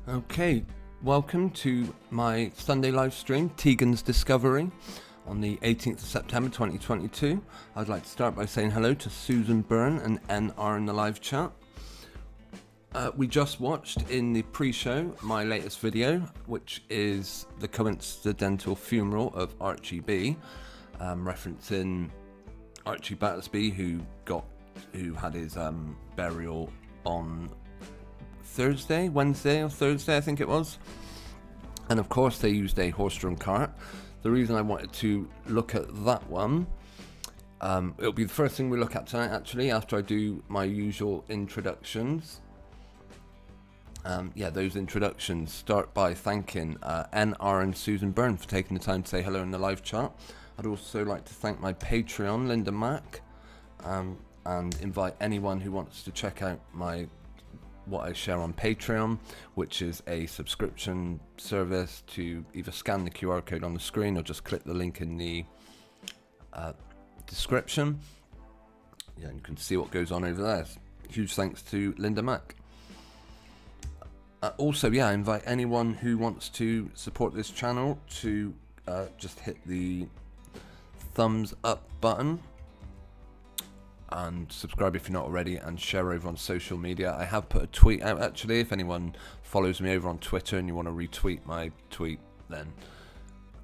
Okay, welcome to my Sunday live stream, Teigan's Discovery, on the 18th of September 2022. I'd like to start by saying hello to Susan Byrne and NR in the live chat. We just watched in the pre-show my latest video, which is the coincidental funeral of Archie B, referencing Archie Battersby, who had his burial on Wednesday or Thursday, I think it was. And of course they used a horse-drawn cart. The reason I wanted to look at that one, it'll be the first thing we look at tonight, actually, after I do my usual introductions. Those introductions start by thanking NR and Susan Byrne for taking the time to say hello in the live chat. I'd also like to thank my Patreon, Linda Mack, and invite anyone who wants to check out what I share on Patreon, which is a subscription service to either scan the QR code on the screen or just click the link in the description. Yeah, and you can see what goes on over there. Huge thanks to Linda Mack. I invite anyone who wants to support this channel to just hit the thumbs up button and subscribe if you're not already, and share over on social media. I have put a tweet out, actually. If anyone follows me over on Twitter and you want to retweet my tweet, then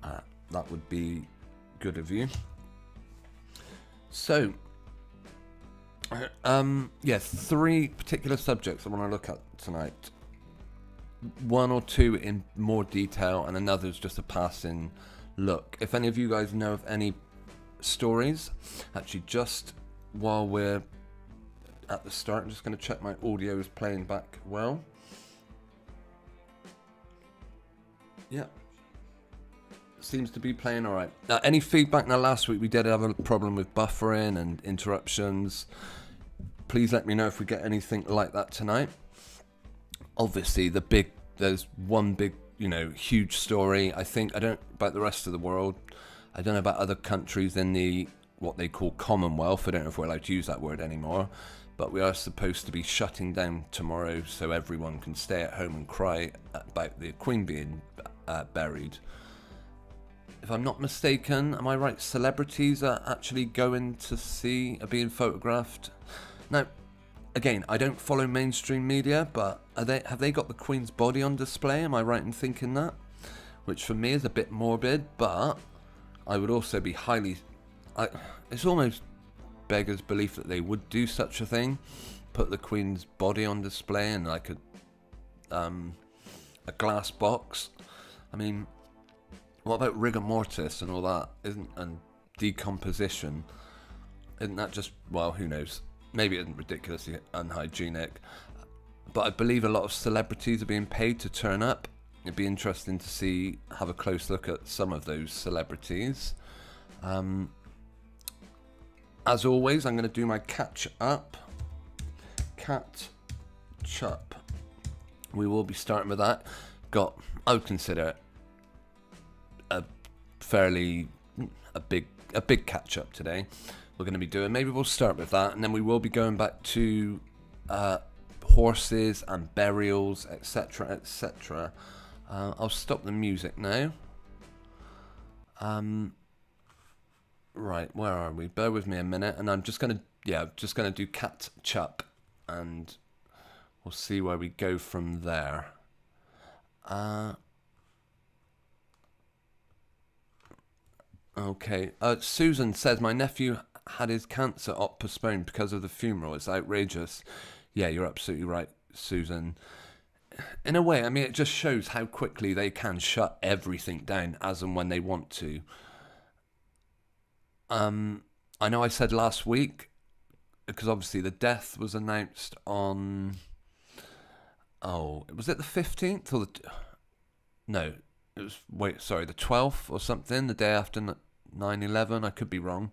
that would be good of you. So, three particular subjects I want to look at tonight. One or two in more detail, and another is just a passing look. If any of you guys know of any stories, actually, just while we're at the start, I'm just going to check my audio is playing back well. Yeah, seems to be playing all right. Now, any feedback? Now, last week we did have a problem with buffering and interruptions. Please let me know if we get anything like that tonight. Obviously, there's one big, huge story. I don't about the rest of the world. I don't know about other countries in the what they call Commonwealth. I don't know if we're allowed to use that word anymore, but we are supposed to be shutting down tomorrow so everyone can stay at home and cry about the Queen being buried. If I'm not mistaken, am I right? Celebrities are actually going to are being photographed. Now, again, I don't follow mainstream media, but have they got the Queen's body on display? Am I right in thinking that? Which for me is a bit morbid, but I would also be it's almost beggars belief that they would do such a thing, put the Queen's body on display in like a glass box. I mean, what about rigor mortis and all that? And decomposition? Isn't that just, well, who knows? Maybe it isn't ridiculously unhygienic, but I believe a lot of celebrities are being paid to turn up. It'd be interesting to have a close look at some of those celebrities. As always, I'm going to do my catch up. We will be starting with that. I would consider it a big catch up today. We're going to be doing. Maybe we'll start with that, and then we will be going back to horses and burials, etc., etc. I'll stop the music now. Right, where are we? Bear with me a minute, and I'm just gonna do catch up, and we'll see where we go from there. Okay. Susan says my nephew had his cancer op postponed because of the funeral. It's outrageous. Yeah, you're absolutely right, Susan. In a way, I mean, it just shows how quickly they can shut everything down as and when they want to. I know I said last week, because obviously the death was announced on, was it the 15th or the 12th or something, the day after 9/11, I could be wrong.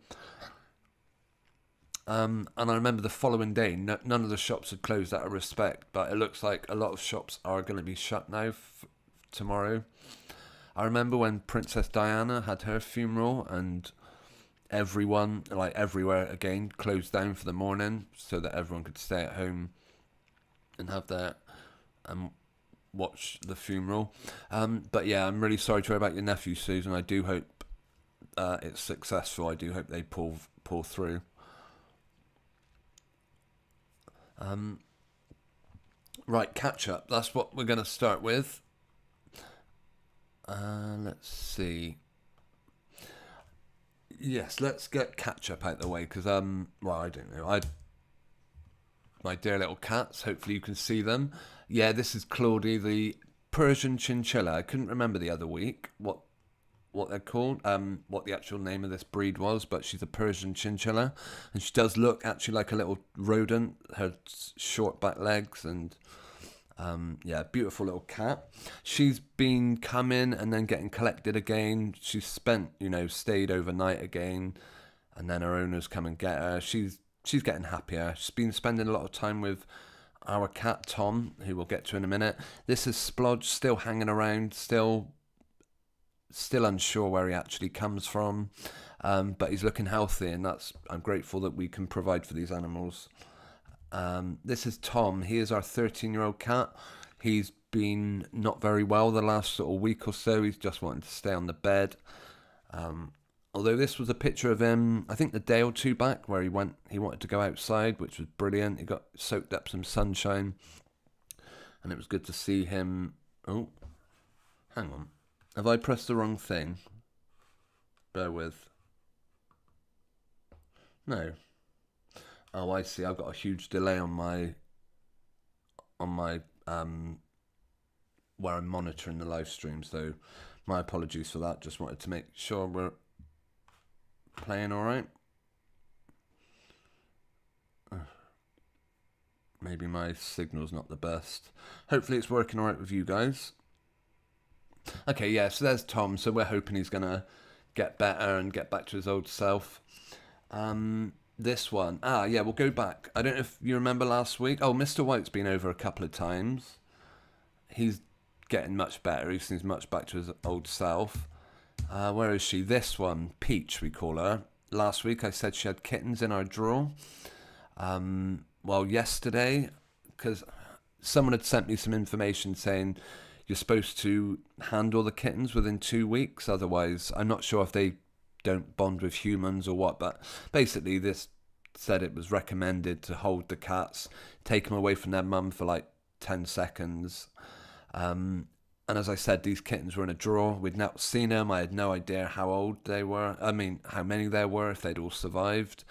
And I remember the following day, none of the shops had closed out of respect, but it looks like a lot of shops are going to be shut now tomorrow. I remember when Princess Diana had her funeral and everyone, like everywhere again, closed down for the morning so that everyone could stay at home and have their watch the funeral. But yeah, I'm really sorry to hear about your nephew, Susan. I do hope it's successful. I do hope they pull through. Right, catch up. That's what we're going to start with. Let's see. Yes, let's get catch up out the way because well, I don't know. My dear little cats. Hopefully you can see them. Yeah, this is Claudie, the Persian chinchilla. I couldn't remember the other week what they're called, what the actual name of this breed was, but she's a Persian chinchilla, and she does look actually like a little rodent. Her short back legs and yeah, beautiful little cat. She's been coming and then getting collected again. She's stayed overnight again, and then her owners come and get her. She's getting happier. She's been spending a lot of time with our cat Tom, who we'll get to in a minute. This is Splodge, still hanging around, still unsure where he actually comes from, but he's looking healthy, and I'm grateful that we can provide for these animals. This is Tom. He is our 13-year-old cat. He's been not very well the last sort of week or so. He's just wanted to stay on the bed. Although this was a picture of him, I think the day or two back, where he wanted to go outside, which was brilliant. He got soaked up some sunshine, and it was good to see him. Oh, hang on. Have I pressed the wrong thing? Bear with. No. Oh, I see. I've got a huge delay on my where I'm monitoring the live stream, so my apologies for that. Just wanted to make sure we're playing all right. Maybe my signal's not the best. Hopefully it's working all right with you guys. Okay, yeah, so there's Tom. So we're hoping he's going to get better and get back to his old self. This one. Yeah, we'll go back. I don't know if you remember last week. Oh, Mr. White's been over a couple of times. He's getting much better. He seems much back to his old self. Where is she? This one, Peach, we call her. Last week I said she had kittens in our drawer. Well, yesterday, because someone had sent me some information saying you're supposed to handle the kittens within 2 weeks. Otherwise, I'm not sure if they don't bond with humans or what, but basically this said it was recommended to hold the cats, take them away from their mum for like 10 seconds. And as I said, these kittens were in a drawer. We'd not seen them. I had no idea how old they were. I mean, how many there were, if they'd all survived.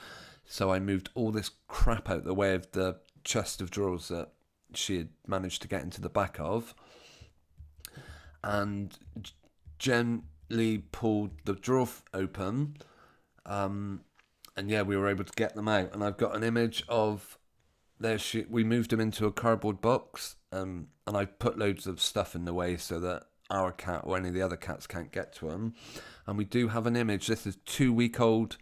So I moved all this crap out the way of the chest of drawers that she had managed to get into the back of, and gently pulled the drawer open, and yeah, we were able to get them out. And I've got an image of we moved them into a cardboard box, and I put loads of stuff in the way so that our cat or any of the other cats can't get to them. And we do have an image. This is 2-week-old.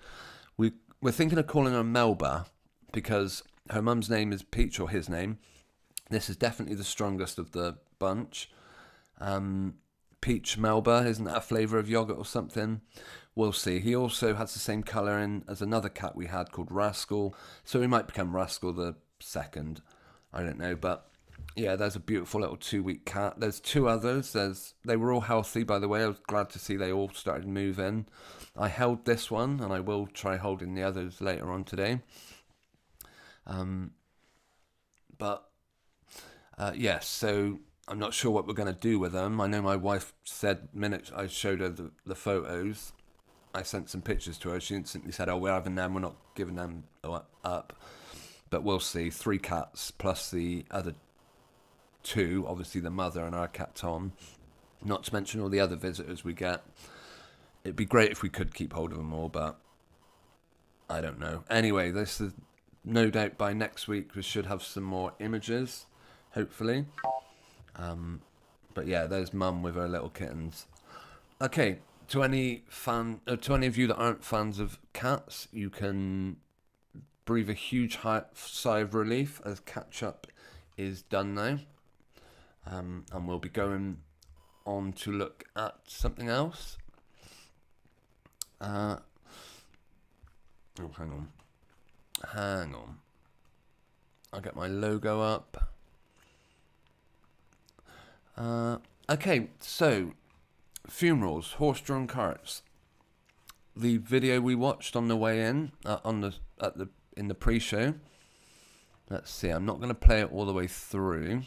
We're thinking of calling her Melba because her mum's name is Peach, or his name. This is definitely the strongest of the bunch. Peach Melba, isn't that a flavour of yogurt or something? We'll see. He also has the same colour as another cat we had called Rascal, so he might become Rascal the second. I don't know, but yeah, there's a beautiful little 2-week cat. There's 2 others. They were all healthy, by the way. I was glad to see they all started moving. I held this one, and I will try holding the others later on today. Yes, so I'm not sure what we're going to do with them. I know my wife said, minute I showed her the photos, I sent some pictures to her. She instantly said, oh, we're having them. We're not giving them up. But we'll see. 3 cats plus the other 2, obviously the mother and our cat Tom, not to mention all the other visitors we get. It'd be great if we could keep hold of them all, but I don't know. Anyway, this is no doubt by next week we should have some more images, hopefully. But yeah, there's Mum with her little kittens. Okay, to any of you that aren't fans of cats, you can breathe a huge sigh of relief as catch up is done now. And we'll be going on to look at something else. Hang on. I'll get my logo up. Okay, so funerals, horse-drawn carts. The video we watched on the way in, in the pre-show. Let's see. I'm not going to play it all the way through,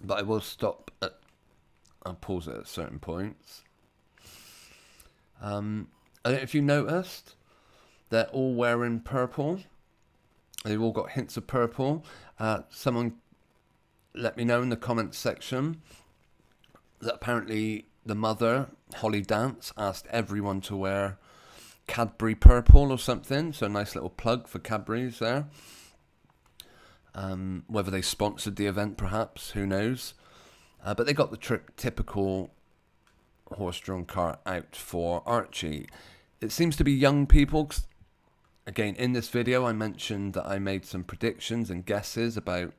but I will stop. I'll pause it at certain points. I don't know if you noticed, they're all wearing purple. They've all got hints of purple. Someone let me know in the comments section that apparently the mother, Holly Dance, asked everyone to wear Cadbury purple or something. So a nice little plug for Cadbury's there. Whether they sponsored the event, perhaps, who knows. But they got the typical horse-drawn cart out for Archie. It seems to be young people. Again, in this video, I mentioned that I made some predictions and guesses about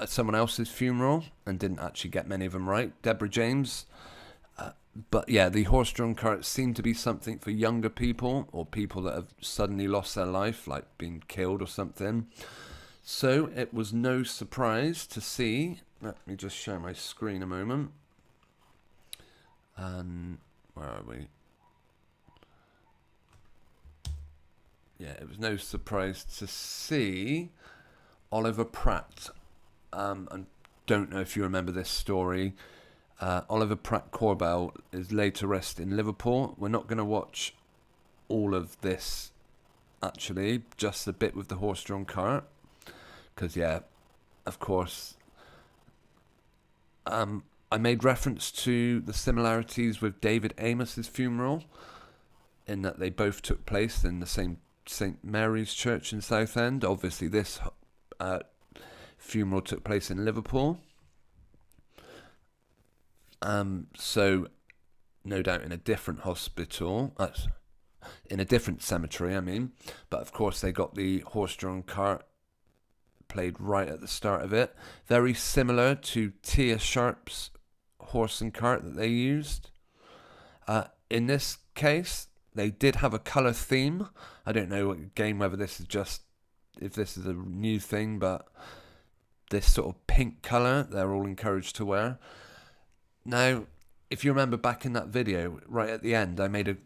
someone else's funeral and didn't actually get many of them right. Deborah James. But yeah, the horse-drawn cart seemed to be something for younger people or people that have suddenly lost their life, like being killed or something. So it was no surprise to see. Let me just share my screen a moment. And where are we? Yeah, it was no surprise to see Oliver Pratt. I don't know if you remember this story. Oliver Pratt Corbell is laid to rest in Liverpool. We're not going to watch all of this, actually, just a bit with the horse-drawn cart. Because, yeah, of course, I made reference to the similarities with David Amos's funeral, in that they both took place in the same St. Mary's Church in Southend. Obviously, this funeral took place in Liverpool. So, no doubt in a different hospital, in a different cemetery, I mean. But, of course, they got the horse-drawn cart played right at the start of it. Very similar to Tia Sharp's horse and cart that they used. In this case, they did have a colour theme. I don't know, again, whether this is just, if this is a new thing, but this sort of pink colour, they're all encouraged to wear. Now, if you remember back in that video, right at the end, I made a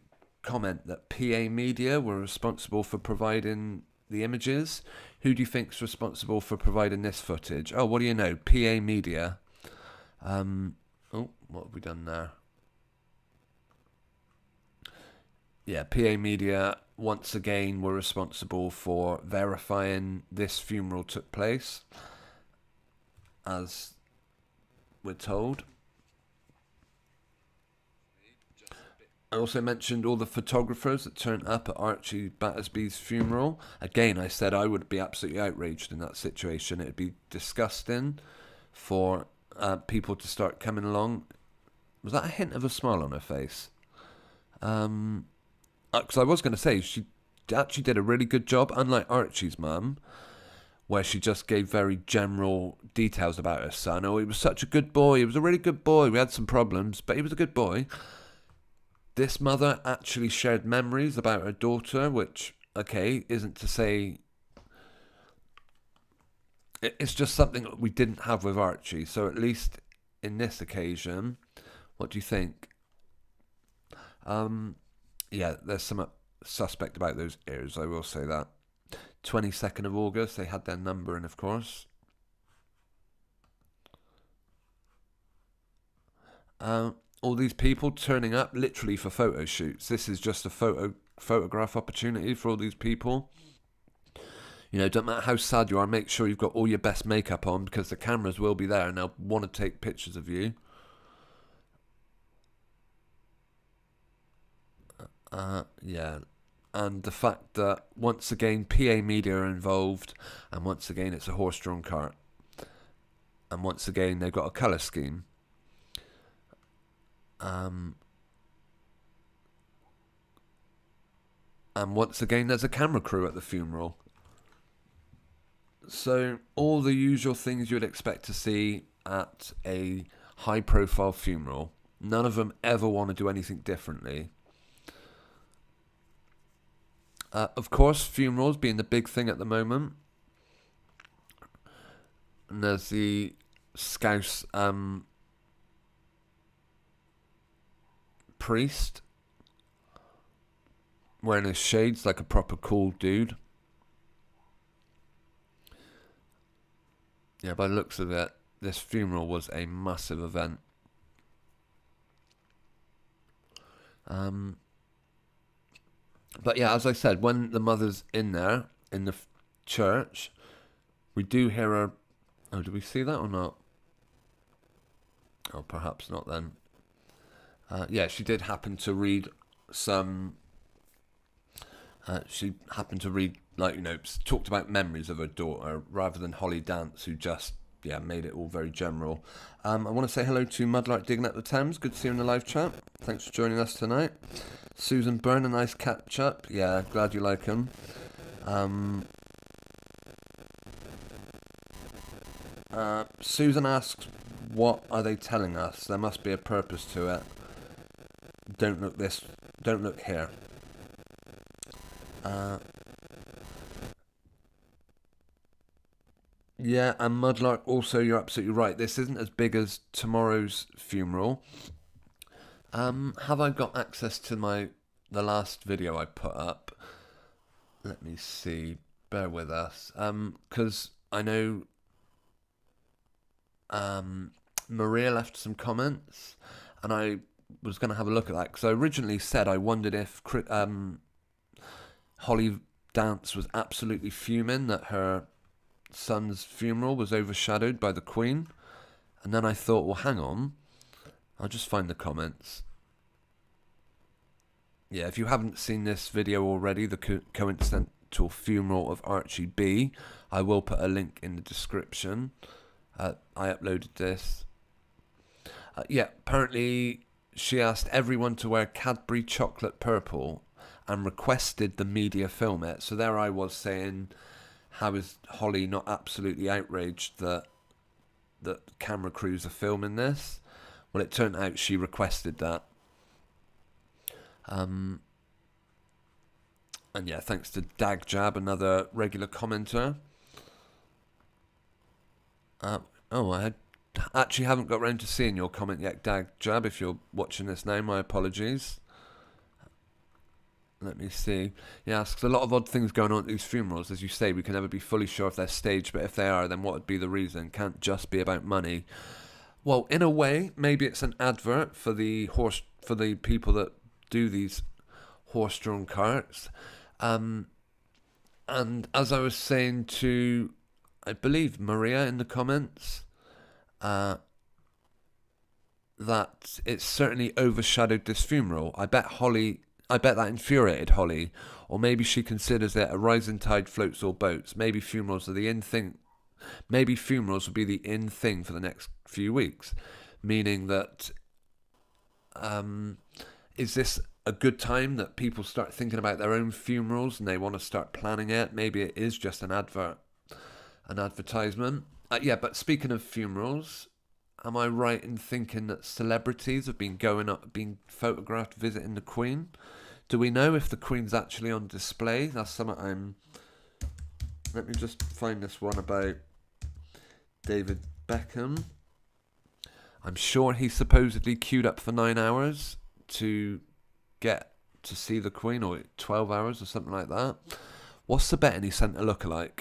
comment that PA Media were responsible for providing the images. Who do you think's responsible for providing this footage? Oh, what do you know? PA Media. Oh, what have we done there? Yeah, PA Media once again were responsible for verifying this funeral took place, as we're told. I also mentioned all the photographers that turned up at Archie Battersby's funeral. Again, I said I would be absolutely outraged in that situation. It would be disgusting for people to start coming along. Was that a hint of a smile on her face? Because I was going to say, she actually did a really good job, unlike Archie's mum, where she just gave very general details about her son. Oh, he was such a good boy. He was a really good boy. We had some problems, but he was a good boy. This mother actually shared memories about her daughter, which, okay, isn't to say... It's just something that we didn't have with Archie. So at least in this occasion, what do you think? Yeah, there's some suspect about those ears, I will say that. 22nd of August, they had their number in, of course. All these people turning up literally for photo shoots. This is just a photograph opportunity for all these people. You know, don't matter how sad you are, make sure you've got all your best makeup on, because the cameras will be there and they'll want to take pictures of you. Yeah. And the fact that, once again, PA Media are involved, and once again, it's a horse-drawn cart. And once again, they've got a colour scheme. And once again, there's a camera crew at the funeral. So, all the usual things you would expect to see at a high-profile funeral. None of them ever want to do anything differently. Of course, funerals being the big thing at the moment. And there's the Scouse priest wearing his shades like a proper cool dude. Yeah, by the looks of it, this funeral was a massive event. But yeah, as I said, when the mother's in there, in the church, we do hear her... Oh, do we see that or not? Oh, perhaps not then. Yeah, she did happen to read some... she happened to read, like, talked about memories of her daughter, rather than Holly Dance, who just, made it all very general. I want to say hello to Mudlark Digging at the Thames. Good to see you in the live chat. Thanks for joining us tonight. Susan Byrne, a nice catch up. Yeah, glad you like him. Susan asks, what are they telling us? There must be a purpose to it. Don't look here. Yeah, and Mudlark, also, you're absolutely right. This isn't as big as tomorrow's funeral. Have I got access to the last video I put up? Let me see. Bear with us. Because I know Maria left some comments, and I was going to have a look at that, because I originally said I wondered if Holly Dance was absolutely fuming that her son's funeral was overshadowed by the Queen. And then I thought, well, hang on, I'll just find the comments. Yeah, if you haven't seen this video already, the coincidental funeral of Archie B, I will put a link in the description. I uploaded this. Apparently she asked everyone to wear Cadbury chocolate purple and requested the media film it. So there I was saying, how is Holly not absolutely outraged that camera crews are filming this? Well, it turned out she requested that. And yeah, thanks to Dagjab, another regular commenter. I actually haven't got round to seeing your comment yet, Dagjab. If you're watching this now, my apologies. Let me see. Yeah, because a lot of odd things going on at these funerals. As you say, we can never be fully sure if they're staged, but if they are, then what would be the reason? Can't just be about money. Well, in a way, maybe it's an advert for the people that do these horse-drawn carts. And as I was saying to, I believe, Maria in the comments, that it's certainly overshadowed this funeral. I bet that infuriated Holly, or maybe she considers it a rising tide floats all boats. Maybe funerals are the in thing. Maybe funerals will be the in thing for the next few weeks, meaning that is this a good time that people start thinking about their own funerals and they want to start planning it? Maybe it is just an advertisement. But speaking of funerals, am I right in thinking that celebrities have been being photographed visiting the Queen? Do we know if the Queen's actually on display? That's something let me just find this one about David Beckham. I'm sure he's supposedly queued up for 9 hours to get to see the Queen, or 12 hours or something like that. What's the betting he sent a lookalike?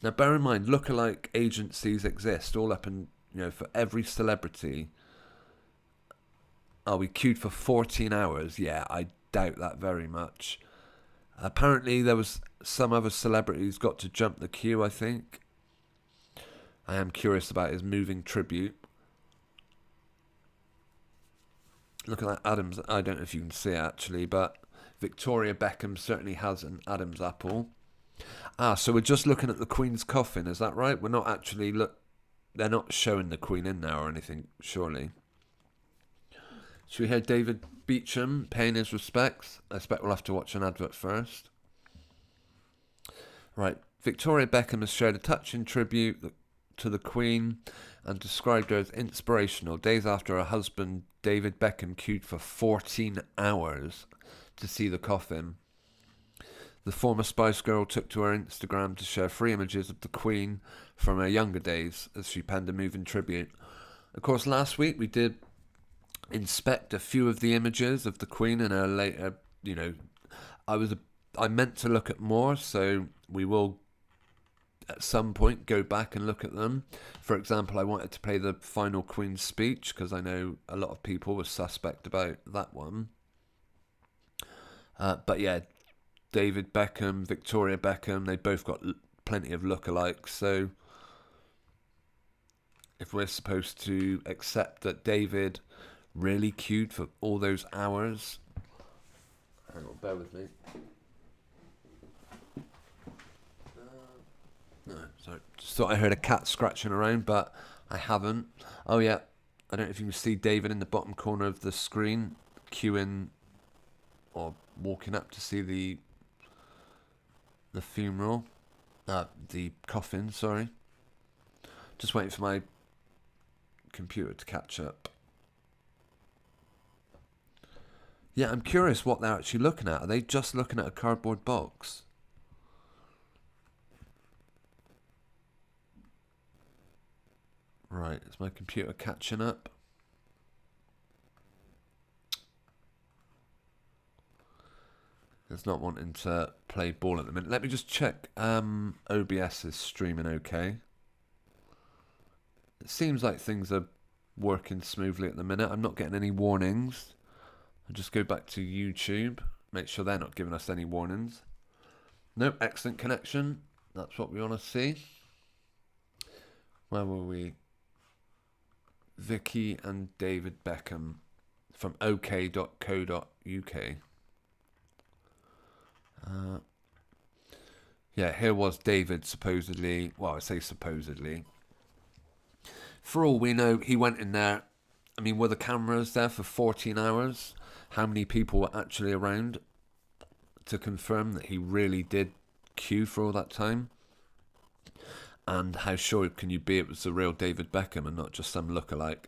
Now, bear in mind, lookalike agencies exist all up and, for every celebrity. Are we queued for 14 hours? Yeah, I doubt that very much. Apparently, there was some other celebrities got to jump the queue, I think. I am curious about his moving tribute. Look at that Adam's. I don't know if you can see it, actually, but Victoria Beckham certainly has an Adam's apple. So we're just looking at the Queen's coffin, is that right? We're not actually they're not showing the Queen in now or anything, surely. Should we hear David Beecham paying his respects? I expect we'll have to watch an advert first. Right, Victoria Beckham has shared a touching tribute to the Queen and described her as inspirational days after her husband David Beckham queued for 14 hours to see the coffin. The former Spice Girl took to her Instagram to share 3 images of the Queen from her younger days as she penned a moving tribute. Of course, last week we did inspect a few of the images of the Queen in her later, I meant to look at more, so we will at some point go back and look at them. For example, I wanted to play the final Queen's speech because I know a lot of people were suspect about that one. But yeah, David Beckham, Victoria Beckham, they both got plenty of lookalikes. So if we're supposed to accept that David really queued for all those hours, hang on, bear with me. No, sorry. Just thought I heard a cat scratching around, but I haven't. Oh yeah, I don't know if you can see David in the bottom corner of the screen, queuing or walking up to see the funeral, the coffin. Sorry. Just waiting for my computer to catch up. Yeah, I'm curious what they're actually looking at. Are they just looking at a cardboard box? Right, is my computer catching up? It's not wanting to play ball at the minute. Let me just check. OBS is streaming okay. It seems like things are working smoothly at the minute. I'm not getting any warnings. I'll just go back to YouTube. Make sure they're not giving us any warnings. Nope, excellent connection. That's what we want to see. Where were we? Vicky and David Beckham from ok.co.uk. Yeah, here was David supposedly. Well, I say supposedly. For all we know, he went in there. I mean, were the cameras there for 14 hours? How many people were actually around to confirm that he really did queue for all that time? And how sure can you be it was the real David Beckham and not just some lookalike?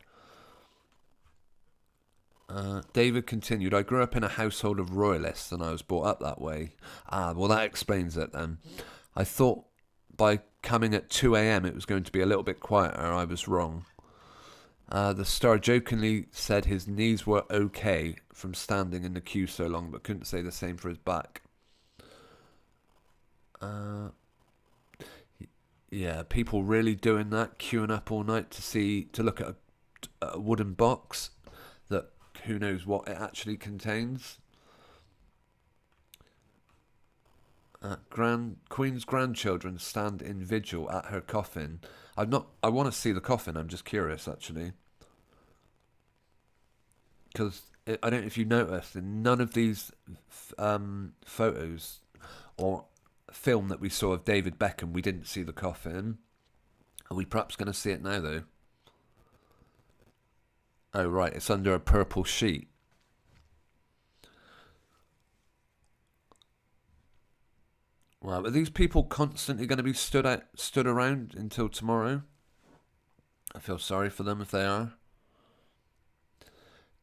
David continued, I grew up in a household of royalists and I was brought up that way. Well, that explains it then. I thought by coming at 2 a.m. it was going to be a little bit quieter. I was wrong. The star jokingly said his knees were okay from standing in the queue so long, but couldn't say the same for his back. Yeah, people really doing that, queuing up all night to look at a wooden box that who knows what it actually contains. Queen's grandchildren stand in vigil at her coffin. I want to see the coffin. I'm just curious, actually, because I don't know if you noticed in none of these photos or film that we saw of David Beckham, we didn't see the coffin. Are we perhaps going to see it now, though? Oh, right, it's under a purple sheet. Wow, are these people constantly going to be stood around until tomorrow? I feel sorry for them if they are.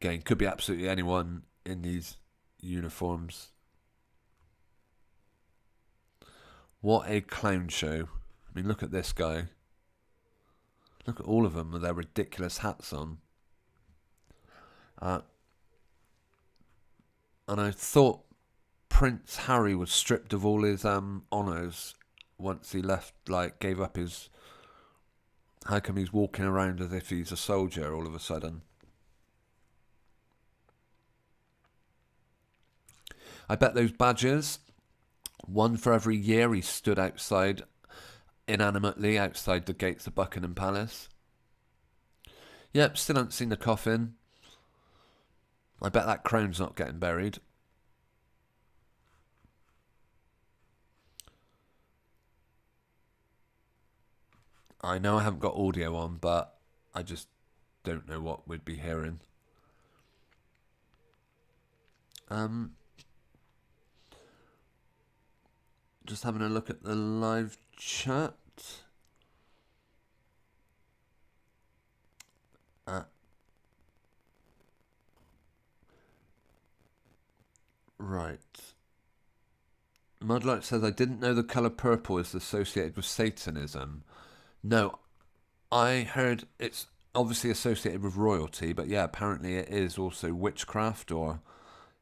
Again, could be absolutely anyone in these uniforms. What a clown show. I mean, look at this guy. Look at all of them with their ridiculous hats on. And I thought Prince Harry was stripped of all his honours once he left, gave up his... How come he's walking around as if he's a soldier all of a sudden? I bet those badges, one for every year he stood outside, inanimately outside the gates of Buckingham Palace. Yep, still haven't seen the coffin. I bet that crown's not getting buried. I know I haven't got audio on, but I just don't know what we'd be hearing. Just having a look at the live chat. Right. Mudlight says, I didn't know the colour purple is associated with Satanism. No, I heard it's obviously associated with royalty, but yeah, apparently it is also witchcraft, or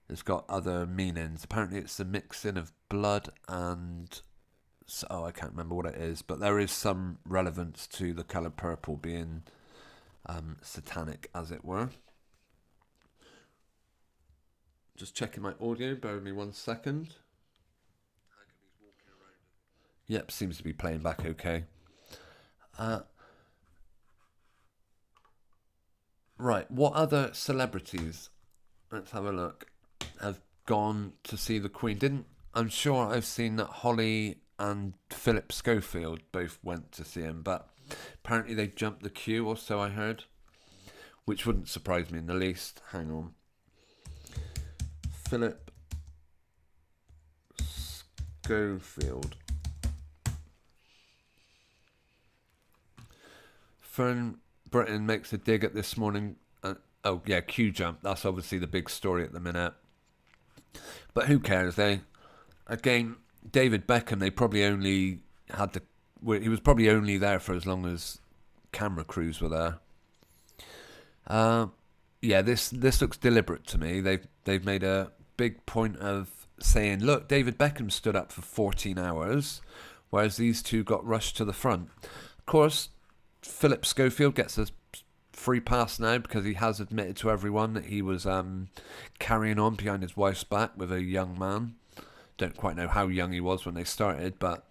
it's got other meanings. Apparently it's the mixing of blood and... I can't remember what it is, but there is some relevance to the colour purple being satanic, as it were. Just checking my audio, bear with me 1 second. Yep, seems to be playing back okay. Right, what other celebrities, let's have a look, have gone to see the Queen? I'm sure I've seen that Holly and Philip Schofield both went to see him, but apparently they jumped the queue, or so I heard, which wouldn't surprise me in the least. Hang on. Philip Schofield. Fern Britain makes a dig at this morning. Oh yeah, queue jump. That's obviously the big story at the minute. But who cares? Again, David Beckham. They probably only had the. He was probably only there for as long as camera crews were there. Yeah, this looks deliberate to me. They've made a big point of saying, look, David Beckham stood up for 14 hours, whereas these two got rushed to the front. Of course, Philip Schofield gets a free pass now because he has admitted to everyone that he was carrying on behind his wife's back with a young man. Don't quite know how young he was when they started, but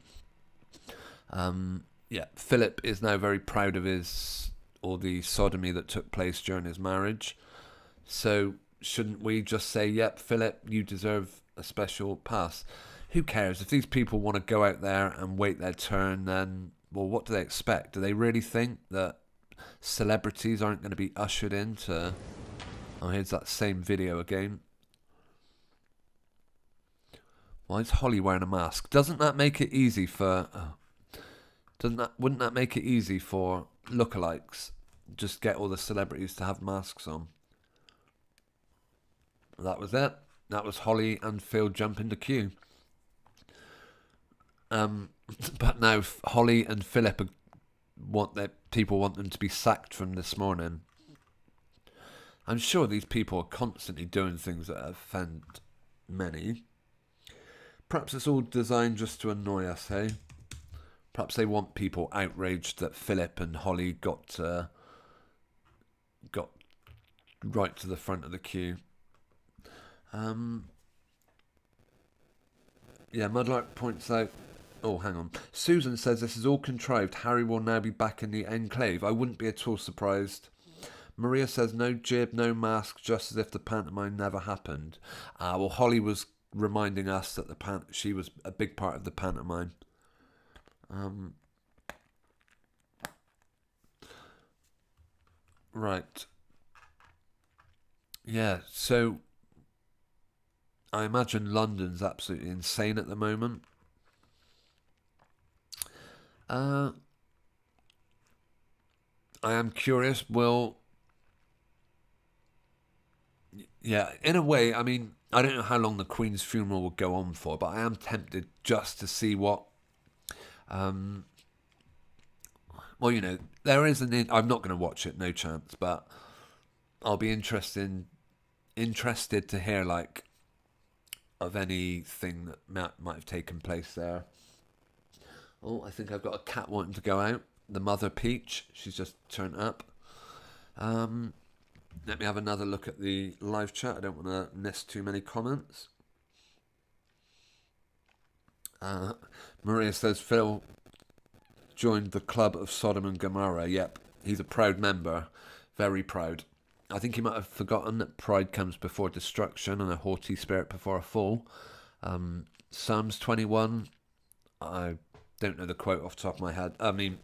yeah, Philip is now very proud of all the sodomy that took place during his marriage. So shouldn't we just say, yep, Philip, you deserve a special pass? Who cares? If these people want to go out there and wait their turn, then, well, what do they expect? Do they really think that celebrities aren't going to be ushered into... Oh, here's that same video again. Why is Holly wearing a mask? Doesn't that make it easy for... Wouldn't that make it easy for lookalikes? Just get all the celebrities to have masks on. That was it. That was Holly and Phil jumping the queue. But now Holly and Philip people want them to be sacked from this morning. I'm sure these people are constantly doing things that offend many. Perhaps it's all designed just to annoy us, hey? Perhaps they want people outraged that Philip and Holly got right to the front of the queue. Yeah, Mudlark points out... Oh, hang on. Susan says this is all contrived. Harry will now be back in the enclave. I wouldn't be at all surprised. Maria says no jib, no mask, just as if the pantomime never happened. Well, Holly was reminding us that she was a big part of the pantomime. Right. Yeah, so I imagine London's absolutely insane at the moment. I am curious, yeah, in a way, I mean, I don't know how long the Queen's funeral will go on for, but I am tempted just to see what, well, you know, there is I'm not going to watch it, no chance, but I'll be interested to hear, like, of anything that might have taken place there. Oh, I think I've got a cat wanting to go out. The mother Peach, she's just turned up. Let me have another look at the live chat. I don't want to miss too many comments. Maria says Phil joined the club of Sodom and Gomorrah. Yep, he's a proud member. Very proud. I think he might have forgotten that pride comes before destruction and a haughty spirit before a fall. Psalms 21, I don't know the quote off the top of my head. I mean,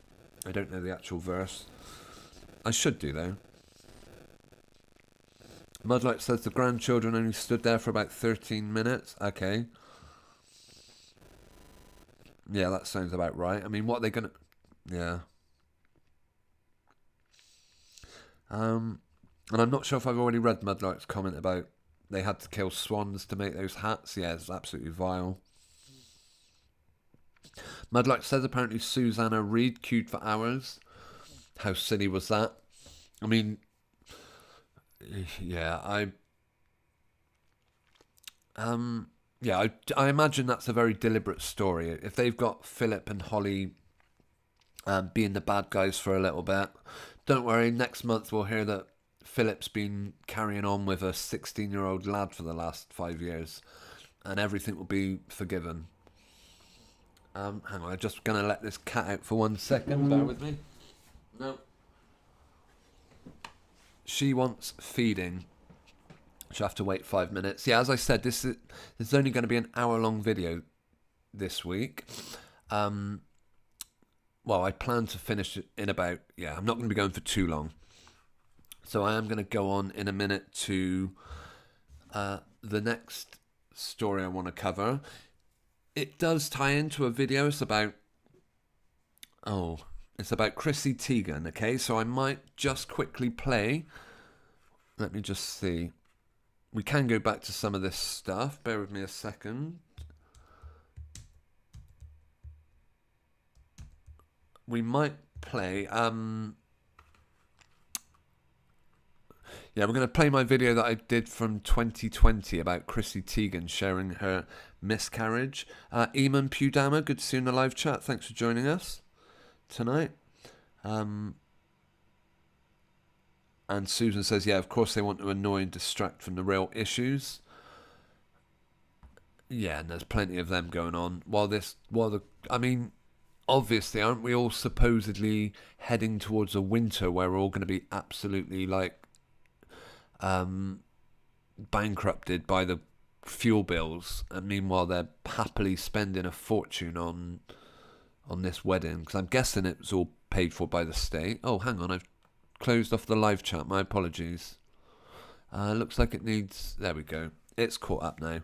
I don't know the actual verse. I should do, though. Mudlight says the grandchildren only stood there for about 13 minutes. Okay. Yeah, that sounds about right. I mean, what are they going to... Yeah. And I'm not sure if I've already read Mudlight's comment about they had to kill swans to make those hats. Yeah, it's absolutely vile. Mudlark says apparently Susanna Reid queued for hours. How silly was that? I mean, yeah, I imagine that's a very deliberate story. If they've got Philip and Holly being the bad guys for a little bit, don't worry, next month we'll hear that Philip's been carrying on with a 16-year-old lad for the last 5 years, and everything will be forgiven. Hang on, I'm just going to let this cat out for 1 second. Bear with me. No. She wants feeding. She'll have to wait 5 minutes. Yeah, as I said, this is only going to be an hour-long video this week. Well, I plan to finish it in about... Yeah, I'm not going to be going for too long. So I am going to go on in a minute to the next story I want to cover. It does tie into a video. It's about Chrissy Teigan, okay? So I might just quickly play. Let me just see. We can go back to some of this stuff. Bear with me a second. We might play... Yeah, we're going to play my video that I did from 2020 about Chrissy Teigan sharing her miscarriage. Eamon Pewdama, good to see you in the live chat. Thanks for joining us tonight. And Susan says, yeah, of course they want to annoy and distract from the real issues. Yeah, and there's plenty of them going on. I mean, obviously, aren't we all supposedly heading towards a winter where we're all going to be absolutely bankrupted by the fuel bills, and meanwhile they're happily spending a fortune on this wedding, because I'm guessing it was all paid for by the state. Oh, hang on, I've closed off the live chat, my apologies. Looks like it needs... There we go, it's caught up now.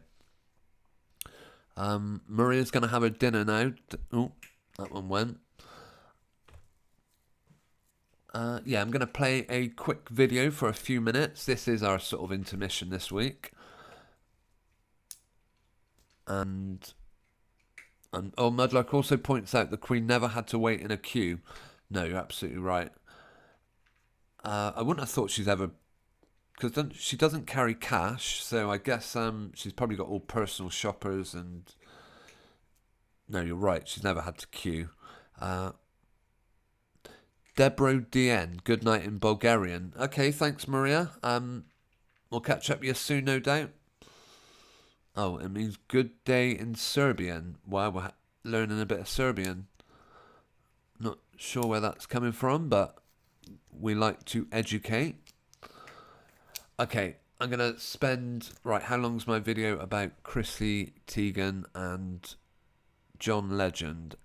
Maria's going to have her dinner now. Oh, that one went. Yeah, I'm going to play a quick video for a few minutes. This is our sort of intermission this week. And Mudlark also points out the Queen never had to wait in a queue. No, you're absolutely right. I wouldn't have thought she's ever... Because she doesn't carry cash, so I guess she's probably got all personal shoppers and... No, you're right, she's never had to queue. Debro DN, good night in Bulgarian. Okay, thanks, Maria. We'll catch up with you soon, no doubt. Oh, it means good day in Serbian. Wow, we're learning a bit of Serbian. Not sure where that's coming from, but we like to educate. Okay, I'm going to spend... Right, how long's my video about Chrissy Teigan and John Legend?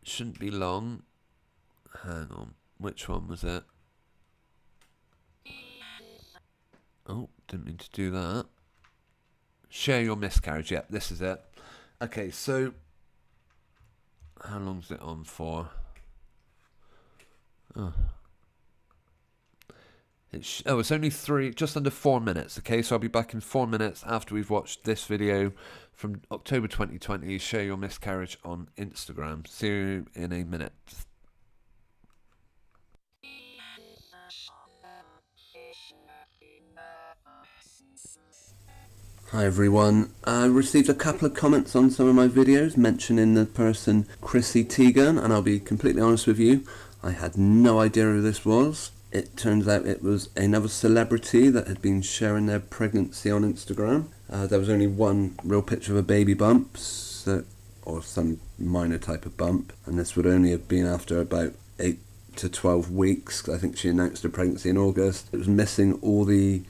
Shouldn't be long. Hang on. Which one was it? Oh, didn't mean to do that. Share your miscarriage. Yep, this is it. Okay, so... How long's it on for? Oh. It's only just under 4 minutes. Okay, so I'll be back in 4 minutes after we've watched this video from October 2020. Share your miscarriage on Instagram. See you in a minute. Hi everyone. I received a couple of comments on some of my videos mentioning the person Chrissy Teigan, and I'll be completely honest with you, I had no idea who this was. It turns out it was another celebrity that had been sharing their pregnancy on Instagram. There was only one real picture of a baby bump, or some minor type of bump, and this would only have been after about 8 to 12 weeks. I think she announced her pregnancy in August. It was missing all the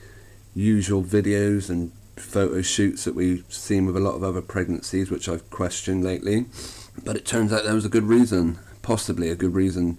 usual videos and photo shoots that we've seen with a lot of other pregnancies, which I've questioned lately. But it turns out there was a good reason, possibly a good reason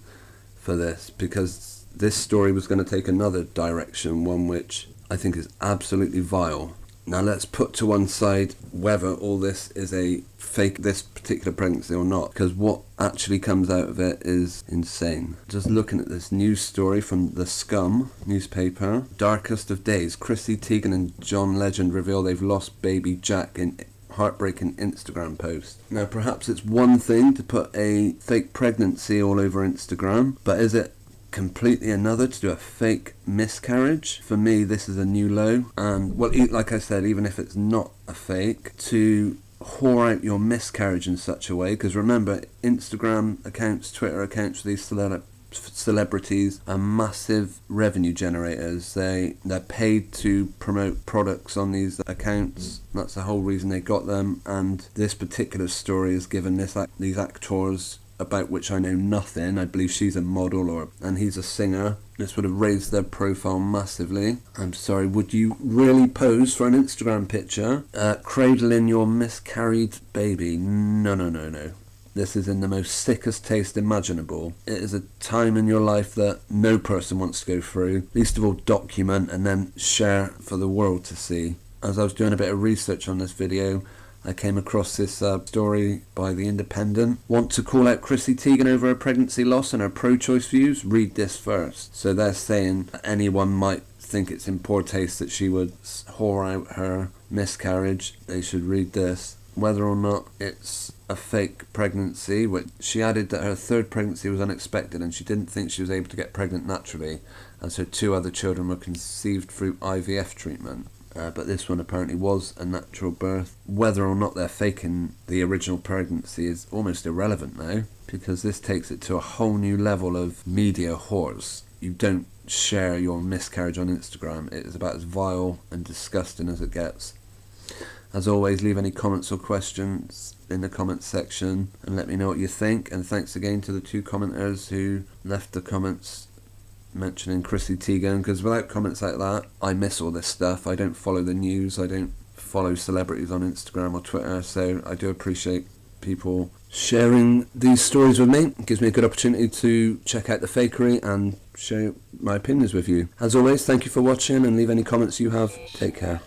for this, because this story was going to take another direction, one which I think is absolutely vile. Now let's put to one side whether all this is a fake, this particular pregnancy or not, because what actually comes out of it is insane. Just looking at this news story from The Scum newspaper. Darkest of days, Chrissy Teigan and John Legend reveal they've lost baby Jack in heartbreaking Instagram post. Now, perhaps it's one thing to put a fake pregnancy all over Instagram, but is it completely another to do a fake miscarriage? For me, this is a new low. And, well, like I said, even if it's not a fake, to whore out your miscarriage in such a way, because remember, Instagram accounts, Twitter accounts for these celebrities are massive revenue generators. They're paid to promote products on these accounts. That's the whole reason they got them. And this particular story has given these actors, about which I know nothing. I believe she's a model and he's a singer. This would have raised their profile massively. I'm sorry, would you really pose for an Instagram picture cradling your miscarried baby? No. This is in the most sickest taste imaginable. It is a time in your life that no person wants to go through. Least of all, document and then share for the world to see. As I was doing a bit of research on this video, I came across this story by The Independent. Want to call out Chrissy Teigan over her pregnancy loss and her pro-choice views? Read this first. So they're saying anyone might think it's in poor taste that she would whore out her miscarriage. They should read this. Whether or not it's a fake pregnancy, which she added that her third pregnancy was unexpected and she didn't think she was able to get pregnant naturally, as her 2 other children were conceived through IVF treatment. But this one apparently was a natural birth. Whether or not they're faking the original pregnancy is almost irrelevant now, because this takes it to a whole new level of media whores. You don't share your miscarriage on Instagram. It is about as vile and disgusting as it gets. As always, leave any comments or questions in the comments section and let me know what you think. And thanks again to the 2 commenters who left the comments mentioning Chrissy Teigan, because without comments like that, I miss all this stuff. I don't follow the news, I don't follow celebrities on Instagram or Twitter, so I do appreciate people sharing these stories with me. It gives me a good opportunity to check out the fakery and share my opinions with you. As always, thank you for watching, and leave any comments you have. Take care.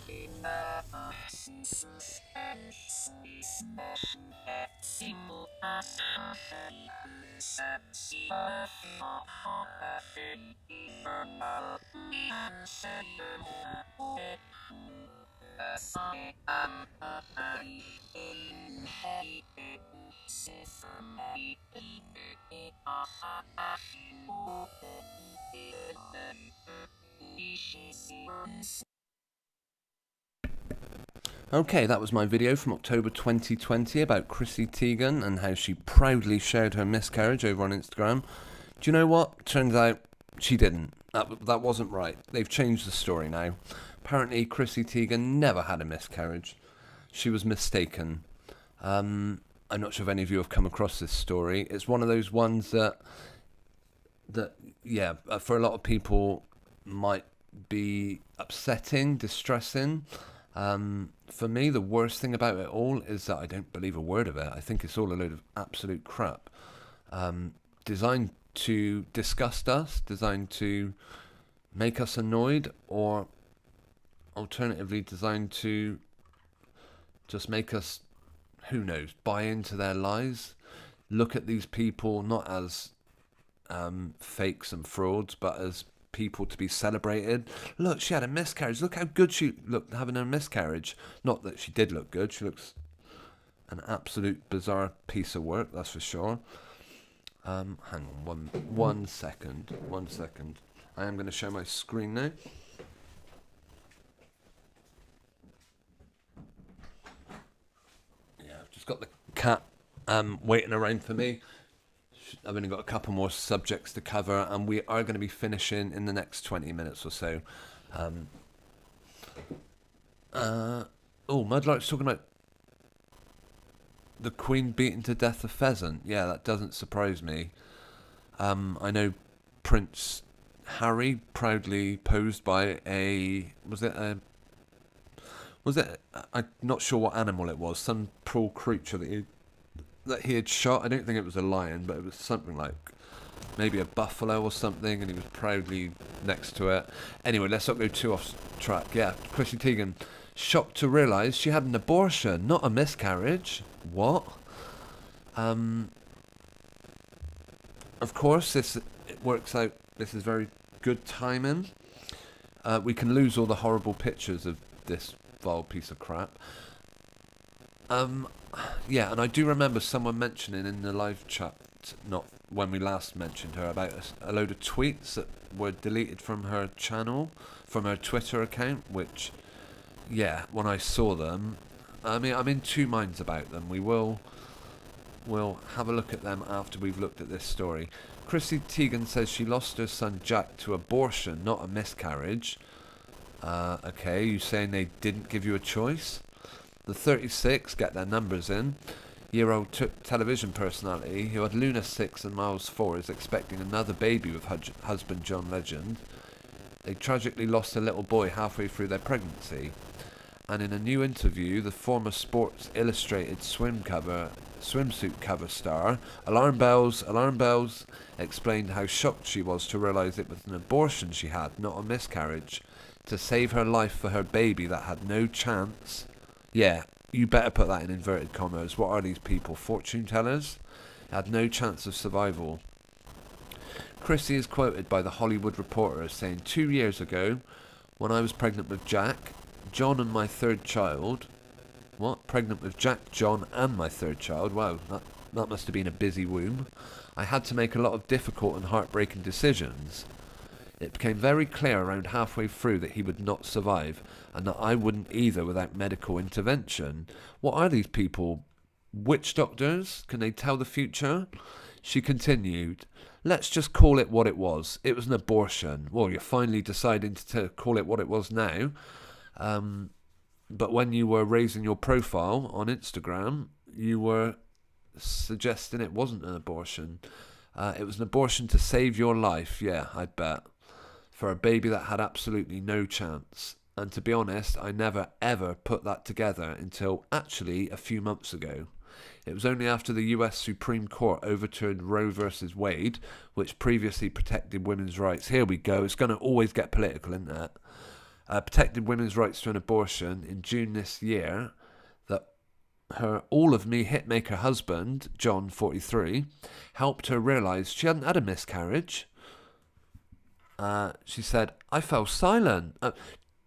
Okay, that was my video from October 2020 about Chrissy Teigan and how she proudly shared her miscarriage over on Instagram. Do you know what? Turns out she didn't. That wasn't right. They've changed the story now. Apparently, Chrissy Teigan never had a miscarriage. She was mistaken. I'm not sure if any of you have come across this story. It's one of those ones that for a lot of people might be upsetting, distressing. For me, the worst thing about it all is that I don't believe a word of it. I think it's all a load of absolute crap. Designed to disgust us, designed to make us annoyed, or alternatively designed to just make us, who knows, buy into their lies. Look at these people not as fakes and frauds, but as people to be celebrated. Look, she had a miscarriage. Look how good she looked having a miscarriage. Not that she did look good. She looks an absolute bizarre piece of work, that's for sure. Hang on one second. I am going to share my screen now. Yeah, I've just got the cat waiting around for me. I've only got a couple more subjects to cover, and we are going to be finishing in the next 20 minutes or so. Mudlark's talking about the Queen beaten to death a pheasant. Yeah, that doesn't surprise me. I know Prince Harry proudly posed by I'm not sure what animal it was, some poor creature that he had shot. I don't think it was a lion, but it was something like maybe a buffalo or something, and he was proudly next to it. Anyway, let's not go too off track. Yeah, Chrissy Teigan, shocked to realise she had an abortion, not a miscarriage. What? Of course, it works out. This is very good timing. We can lose all the horrible pictures of this vile piece of crap. Um, yeah, and I do remember someone mentioning in the live chat, not when we last mentioned her, about a load of tweets that were deleted from her channel, from her Twitter account, which, yeah, when I saw them, I mean, I'm in two minds about them. We'll have a look at them after we've looked at this story. Chrissy Teigan says she lost her son Jack to abortion, not a miscarriage. Okay, you saying they didn't give you a choice? The 36, get their numbers in, year-old television personality who had Luna 6 and Miles 4 is expecting another baby with husband John Legend. They tragically lost a little boy halfway through their pregnancy. And in a new interview, the former Sports Illustrated swimsuit cover star, Alarm Bells, explained how shocked she was to realise it was an abortion she had, not a miscarriage, to save her life for her baby that had no chance. Yeah, you better put that in inverted commas. What are these people, fortune tellers? Had no chance of survival. Chrissy is quoted by the Hollywood Reporter as saying, 2 years ago, when I was pregnant with Jack, John and my third child... What? Pregnant with Jack, John and my third child? Wow, that must have been a busy womb. I had to make a lot of difficult and heartbreaking decisions. It became very clear around halfway through that he would not survive, and that I wouldn't either without medical intervention. What are these people? Witch doctors? Can they tell the future? She continued, let's just call it what it was. It was an abortion. Well, you're finally deciding to call it what it was now. But when you were raising your profile on Instagram, you were suggesting it wasn't an abortion. It was an abortion to save your life, yeah, I bet. For a baby that had absolutely no chance. And to be honest, I never ever put that together until actually a few months ago. It was only after the US Supreme Court overturned Roe versus Wade, which previously protected women's rights. Here we go, it's going to always get political, isn't it? Protected women's rights to an abortion in June this year, that her All of Me hitmaker husband, John, 43, helped her realise she hadn't had a miscarriage. She said, I fell silent. Do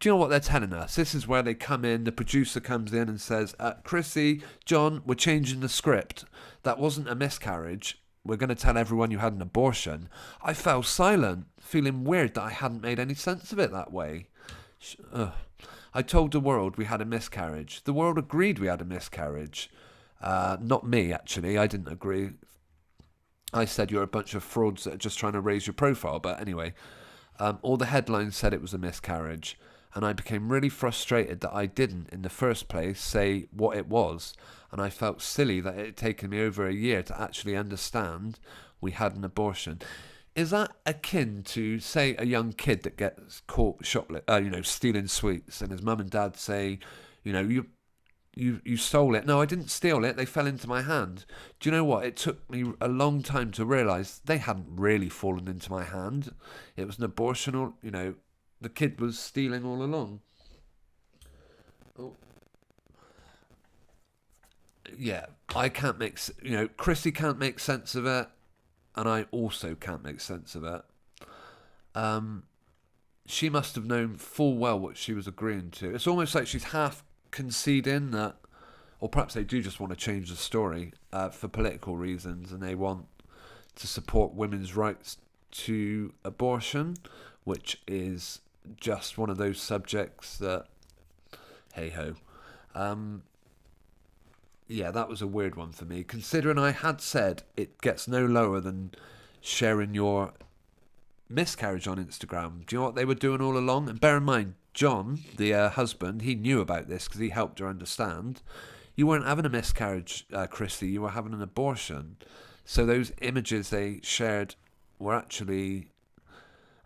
you know what they're telling us? This is where they come in, the producer comes in and says, Chrissy, John, we're changing the script. That wasn't a miscarriage. We're going to tell everyone you had an abortion. I fell silent, feeling weird that I hadn't made any sense of it that way. I told the world we had a miscarriage. The world agreed we had a miscarriage. Not me, actually. I didn't agree. I said you're a bunch of frauds that are just trying to raise your profile. But anyway, all the headlines said it was a miscarriage. And I became really frustrated that I didn't, in the first place, say what it was. And I felt silly that it had taken me over a year to actually understand we had an abortion. Is that akin to, say, a young kid that gets caught stealing sweets, and his mum and dad say, you stole it? No, I didn't steal it. They fell into my hand. Do you know what? It took me a long time to realise they hadn't really fallen into my hand. It was an abortion. The kid was stealing all along. Oh. Yeah, I can't make... Chrissy can't make sense of it. And I also can't make sense of it. She must have known full well what she was agreeing to. It's almost like she's half conceding that, or perhaps they do just want to change the story for political reasons, and they want to support women's rights to abortion, which is just one of those subjects that, hey-ho. Yeah, that was a weird one for me, considering I had said it gets no lower than sharing your miscarriage on Instagram. Do you know what they were doing all along? And bear in mind, John, the husband, he knew about this because he helped her understand. You weren't having a miscarriage, Chrissy, you were having an abortion. So those images they shared were actually...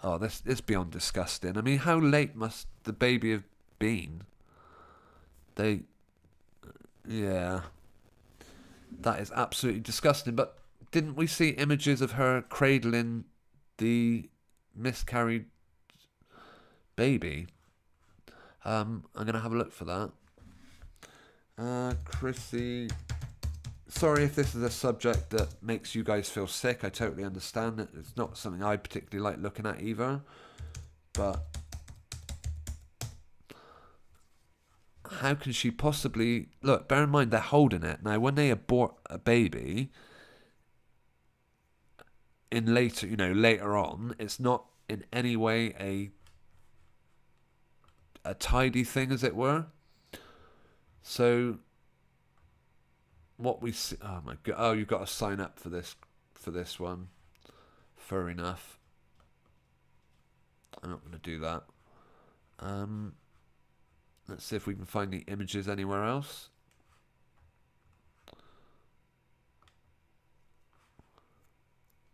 Oh, this is beyond disgusting. I mean, how late must the baby have been? Yeah, that is absolutely disgusting. But didn't we see images of her cradling the miscarried baby? I'm going to have a look for that. Chrissy... Sorry if this is a subject that makes you guys feel sick. I totally understand it. It's not something I particularly like looking at either. But... how can she possibly... Look, bear in mind, they're holding it. Now, when they abort a baby, later on, it's not in any way a tidy thing, as it were. So, what we see... Oh, my God. Oh, you've got to sign up for this one. Fair enough. I'm not going to do that. Let's see if we can find the images anywhere else.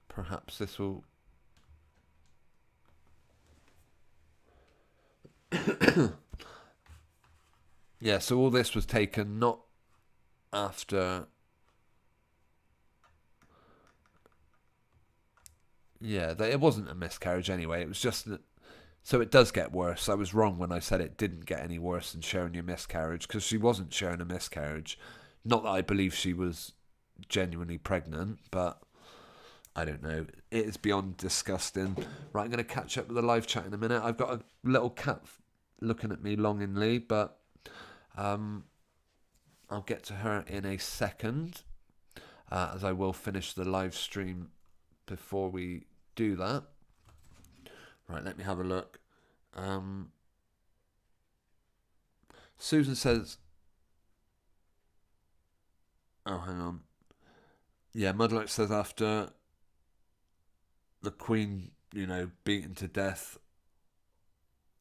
Perhaps this will... Yeah, so all this was taken not after... Yeah, it wasn't a miscarriage anyway. It was just... So it does get worse. I was wrong when I said it didn't get any worse than sharing your miscarriage, because she wasn't sharing a miscarriage. Not that I believe she was genuinely pregnant, but I don't know. It is beyond disgusting. Right, I'm going to catch up with the live chat in a minute. I've got a little cat looking at me longingly, but I'll get to her in a second, as I will finish the live stream before we do that. Right, let me have a look. Susan says... Oh, hang on. Yeah, Mudlight says after the Queen, beaten to death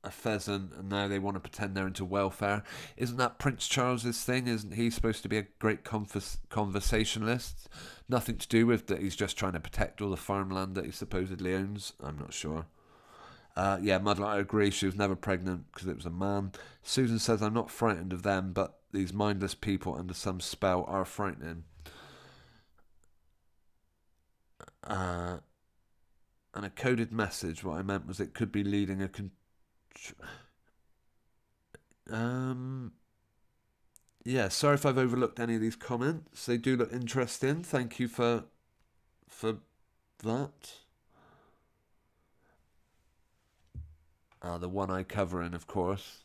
a pheasant, and now they want to pretend they're into welfare. Isn't that Prince Charles's thing? Isn't he supposed to be a great conversationalist? Nothing to do with that he's just trying to protect all the farmland that he supposedly owns? I'm not sure. Yeah, Mudlight, I agree. She was never pregnant because it was a man. Susan says, I'm not frightened of them, but these mindless people under some spell are frightening. And a coded message, what I meant was it could be leading a... Yeah, sorry if I've overlooked any of these comments. They do look interesting. Thank you for that. The one-eye covering, of course.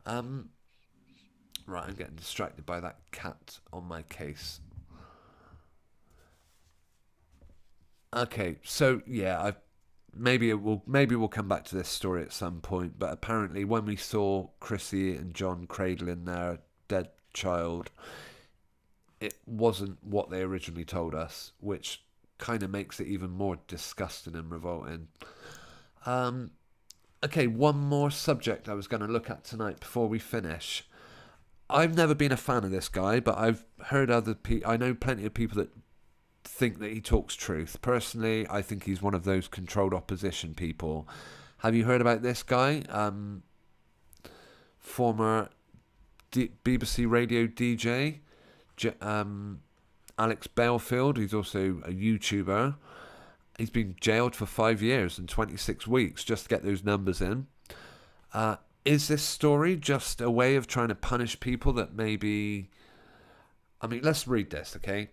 Right, I'm getting distracted by that cat on my case. Okay, so yeah, maybe we'll come back to this story at some point. But apparently, when we saw Chrissy and John cradling their dead child, it wasn't what they originally told us, which kind of makes it even more disgusting and revolting. Okay, one more subject I was going to look at tonight before we finish. I've never been a fan of this guy, but I've heard other people... I know plenty of people that think that he talks truth. Personally, I think he's one of those controlled opposition people. Have you heard about this guy? Former BBC radio DJ, Alex Balefield. He's also a YouTuber. He's been jailed for 5 years and 26 weeks just to get those numbers in. Is this story just a way of trying to punish people that maybe... I mean, let's read this, okay?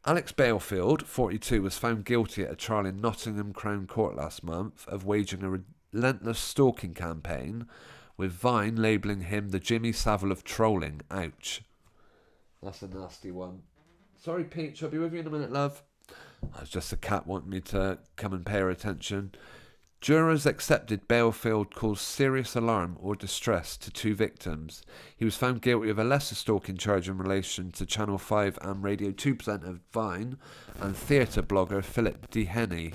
Alex Balefield, 42, was found guilty at a trial in Nottingham Crown Court last month of waging a relentless stalking campaign, with Vine labelling him the Jimmy Savile of trolling. Ouch. That's a nasty one. Sorry, Peach, I'll be with you in a minute, love. It's just a cat wanting me to come and pay her attention. Jurors accepted Balefield caused serious alarm or distress to 2 victims. He was found guilty of a lesser stalking charge in relation to Channel 5 and Radio 2 presenter Vine and theatre blogger Philip Dehaney.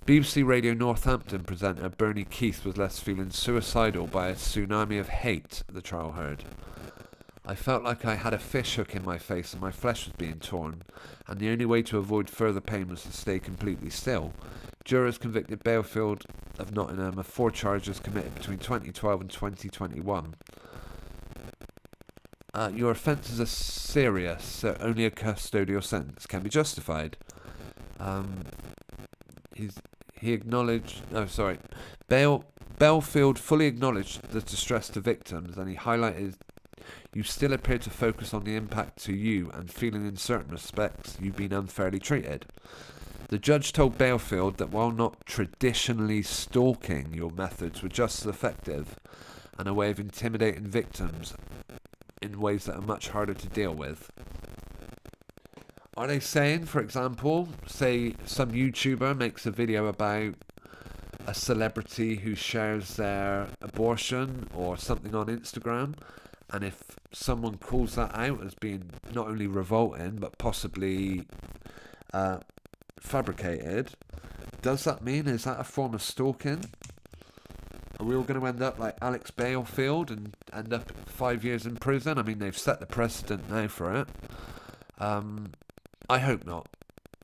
BBC Radio Northampton presenter Bernie Keith was left feeling suicidal by a tsunami of hate, the trial heard. I felt like I had a fish hook in my face and my flesh was being torn, and the only way to avoid further pain was to stay completely still. Jurors convicted Balefield of Nottingham of 4 charges committed between 2012 and 2021. Your offences are serious, so only a custodial sentence can be justified. He acknowledged... Oh, sorry. Balefield fully acknowledged the distress to victims, and he highlighted... You still appear to focus on the impact to you and feeling in certain respects you've been unfairly treated. The judge told Balefield that while not traditionally stalking, your methods were just as effective. and a way of intimidating victims in ways that are much harder to deal with. Are they saying, for example, say some YouTuber makes a video about a celebrity who shares their abortion or something on Instagram, and if someone calls that out as being not only revolting but possibly fabricated, does that mean, is that a form of stalking? Are we all going to end up like Alex Balefield and end up 5 years in prison? I mean, they've set the precedent now for it. I hope not.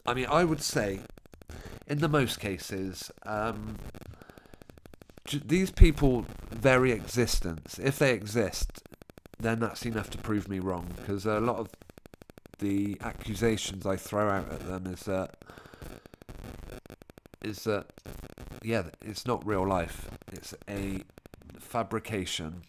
I mean, I would say, in the most cases, these people, very existence, if they exist, then that's enough to prove me wrong. Because a lot of the accusations I throw out at them is that, yeah, it's not real life. It's a fabrication.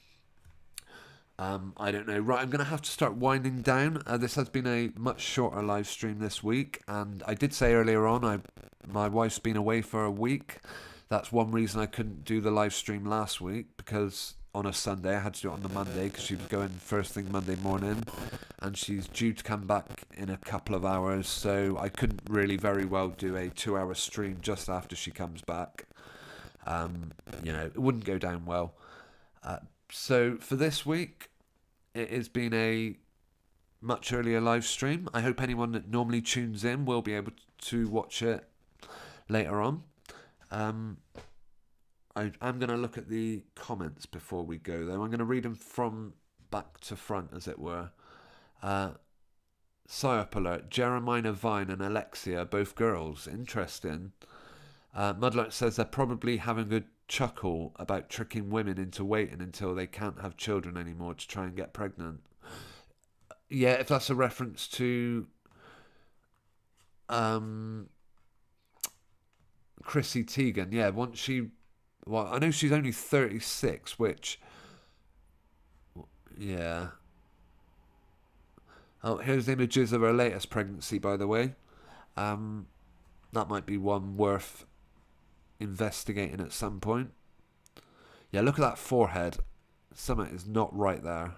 I don't know. Right, I'm going to have to start winding down. This has been a much shorter live stream this week, and I did say earlier on, my wife's been away for a week. That's one reason I couldn't do the live stream last week, because on a Sunday I had to do it on the Monday because she was going first thing Monday morning, and she's due to come back in a couple of hours, so I couldn't really very well do a 2-hour stream just after she comes back. It wouldn't go down well. So for this week, it has been a much earlier live stream. I hope anyone that normally tunes in will be able to watch it later on. I'm going to look at the comments before we go, though. I'm going to read them from back to front, as it were. Psyop alert. Jeremiah Vine and Alexia, both girls. Interesting. Mudlark says they're probably having a chuckle about tricking women into waiting until they can't have children anymore to try and get pregnant. Yeah, if that's a reference to Chrissy Teigan, yeah, I know she's only 36, which, yeah. Oh, here's images of her latest pregnancy, by the way. That might be one worth investigating at some point. Yeah, look at that forehead. Something is not right there.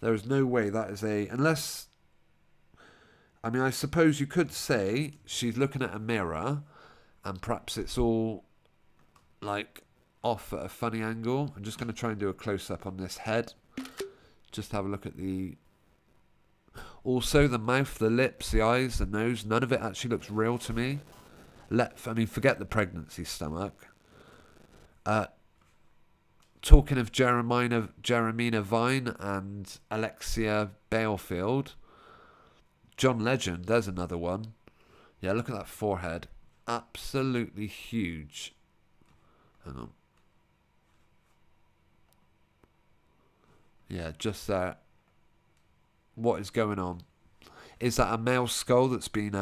There is no way that is unless, I mean, I suppose you could say she's looking at a mirror and perhaps it's all like off at a funny angle. I'm just going to try and do a close-up on this head. Just have a look at also the mouth, the lips, the eyes, the nose. None of it actually looks real to me. Forget the pregnancy stomach. Talking of Jeremiah Vine and Alexia Balefield, John Legend, there's another one. Yeah, look at that forehead. Absolutely huge. Hang on. Yeah, just there. What is going on? Is that a male skull that's been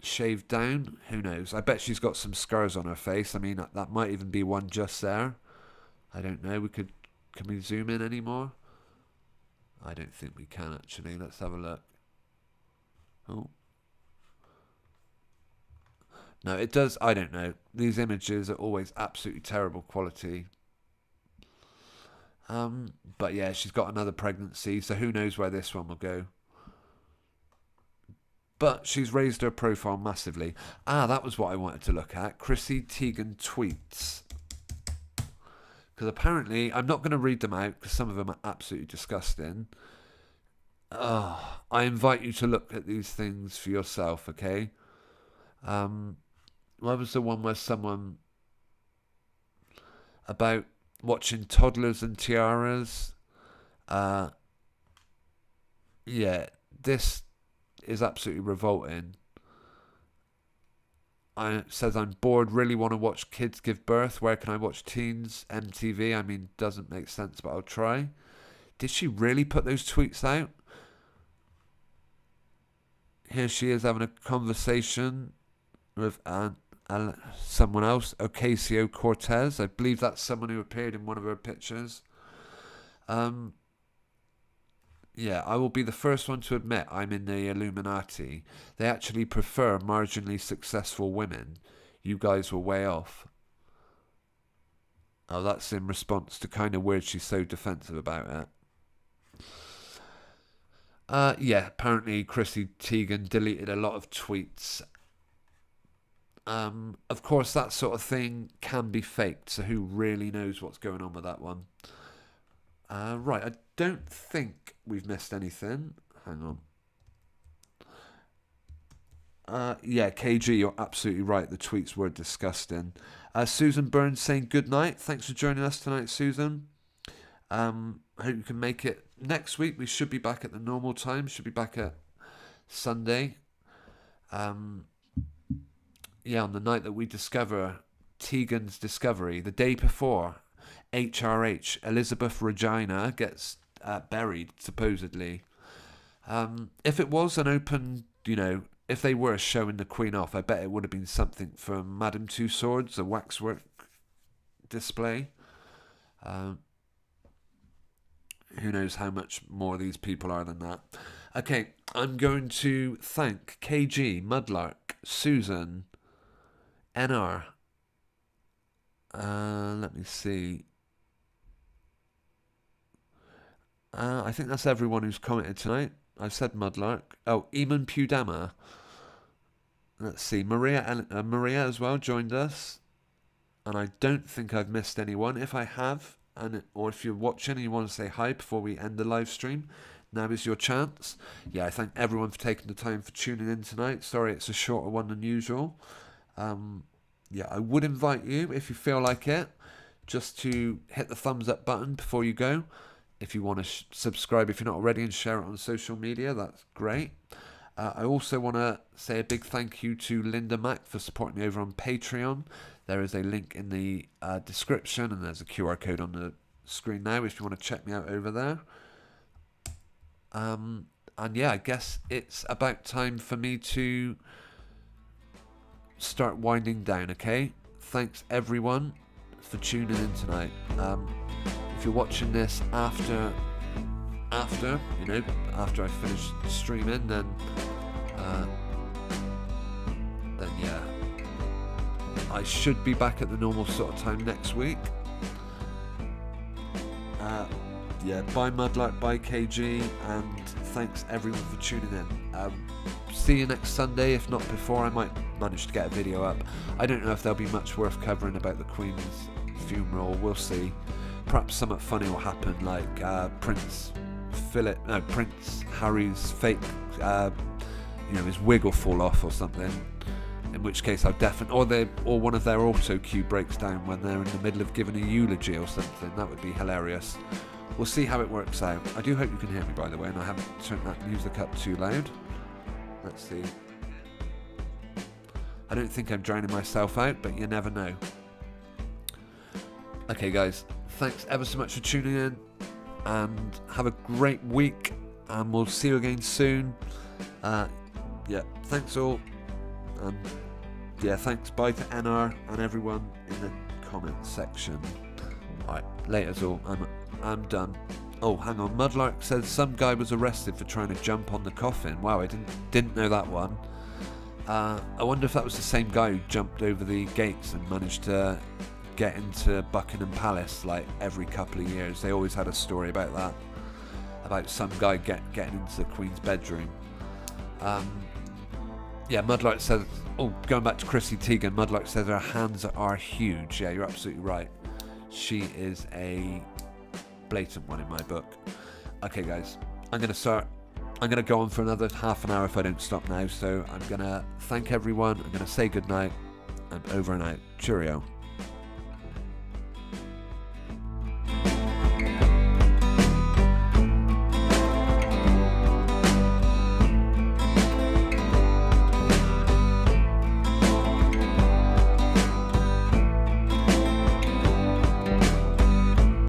shaved down? Who knows? I bet she's got some scars on her face. I mean, that might even be one just there. I don't know. Can we zoom in anymore? I don't think we can, actually. Let's have a look. Oh. No, it does. I don't know. These images are always absolutely terrible quality. But yeah, she's got another pregnancy, so who knows where this one will go. But she's raised her profile massively. That was what I wanted to look at. Chrissy Teigan tweets. Because apparently, I'm not going to read them out because some of them are absolutely disgusting. I invite you to look at these things for yourself, okay? What was the one where someone about watching toddlers and tiaras? Yeah, this is absolutely revolting. It says, I'm bored, really want to watch kids give birth. Where can I watch teens? MTV, I mean, doesn't make sense, but I'll try. Did she really put those tweets out? Here she is having a conversation with someone else, Ocasio-Cortez. I believe that's someone who appeared in one of her pictures. Yeah, I will be the first one to admit I'm in the Illuminati. They actually prefer marginally successful women. You guys were way off. Oh, that's in response to kind of weird she's so defensive about it. Yeah, apparently Chrissy Teigan deleted a lot of tweets. Of course, that sort of thing can be faked, so who really knows what's going on with that one? Right, I don't think we've missed anything. Hang on. Yeah, KG, you're absolutely right. The tweets were disgusting. Susan Burns saying good night. Thanks for joining us tonight, Susan. Hope you can make it next week. We should be back at the normal time. Should be back at Sunday. Yeah, on the night that we discover Tegan's discovery, the day before HRH, Elizabeth Regina gets buried, supposedly. If it was an open, if they were showing the Queen off, I bet it would have been something from Madame Two Swords, a waxwork display. Who knows how much more these people are than that. Okay, I'm going to thank KG, Mudlark, Susan, NR. Let me see. I think that's everyone who's commented tonight. I've said Mudlark. Oh, Eamon Pudama. Let's see. Maria as well joined us. And I don't think I've missed anyone. If I have, or if you're watching and you want to say hi before we end the live stream, now is your chance. Yeah, I thank everyone for taking the time for tuning in tonight. Sorry it's a shorter one than usual. Yeah, I would invite you, if you feel like it, just to hit the thumbs up button before you go. If you want to subscribe if you're not already and share it on social media, that's great. I also want to say a big thank you to Linda Mack for supporting me over on Patreon. There is a link in the description and there's a QR code on the screen now if you want to check me out over there. And yeah, I guess it's about time for me to start winding down, okay? Thanks everyone for tuning in tonight. If you're watching this after I finish streaming, then yeah, I should be back at the normal sort of time next week. Yeah, bye Mudlark, bye KG, and thanks everyone for tuning in. See you next Sunday, if not before. I might manage to get a video up. I don't know if there'll be much worth covering about the Queen's funeral, we'll see. Perhaps something funny will happen, like Prince Harry's fake, his wig will fall off or something. In which case I'll definitely, or one of their auto cue breaks down when they're in the middle of giving a eulogy or something. That would be hilarious. We'll see how it works out. I do hope you can hear me, by the way, and I haven't turned that music up too loud. Let's see. I don't think I'm drowning myself out, but you never know. Okay, guys. Thanks ever so much for tuning in, and have a great week, and we'll see you again soon. Yeah, thanks all, and yeah, thanks bye to NR and everyone in the comments section. Alright, laters all, I'm done. Oh, hang on, Mudlark says some guy was arrested for trying to jump on the coffin. Wow, I didn't know that one. I wonder if that was the same guy who jumped over the gates and managed to get into Buckingham Palace like every couple of years. They always had a story about that, about some guy getting into the Queen's bedroom. Yeah, Mudlark says, going back to Chrissy Teigan, Mudlark says her hands are huge. Yeah, you're absolutely right. She is a blatant one in my book. Okay, guys, I'm going to go on for another half an hour if I don't stop now. So I'm going to thank everyone. I'm going to say goodnight. I'm over and out. Cheerio.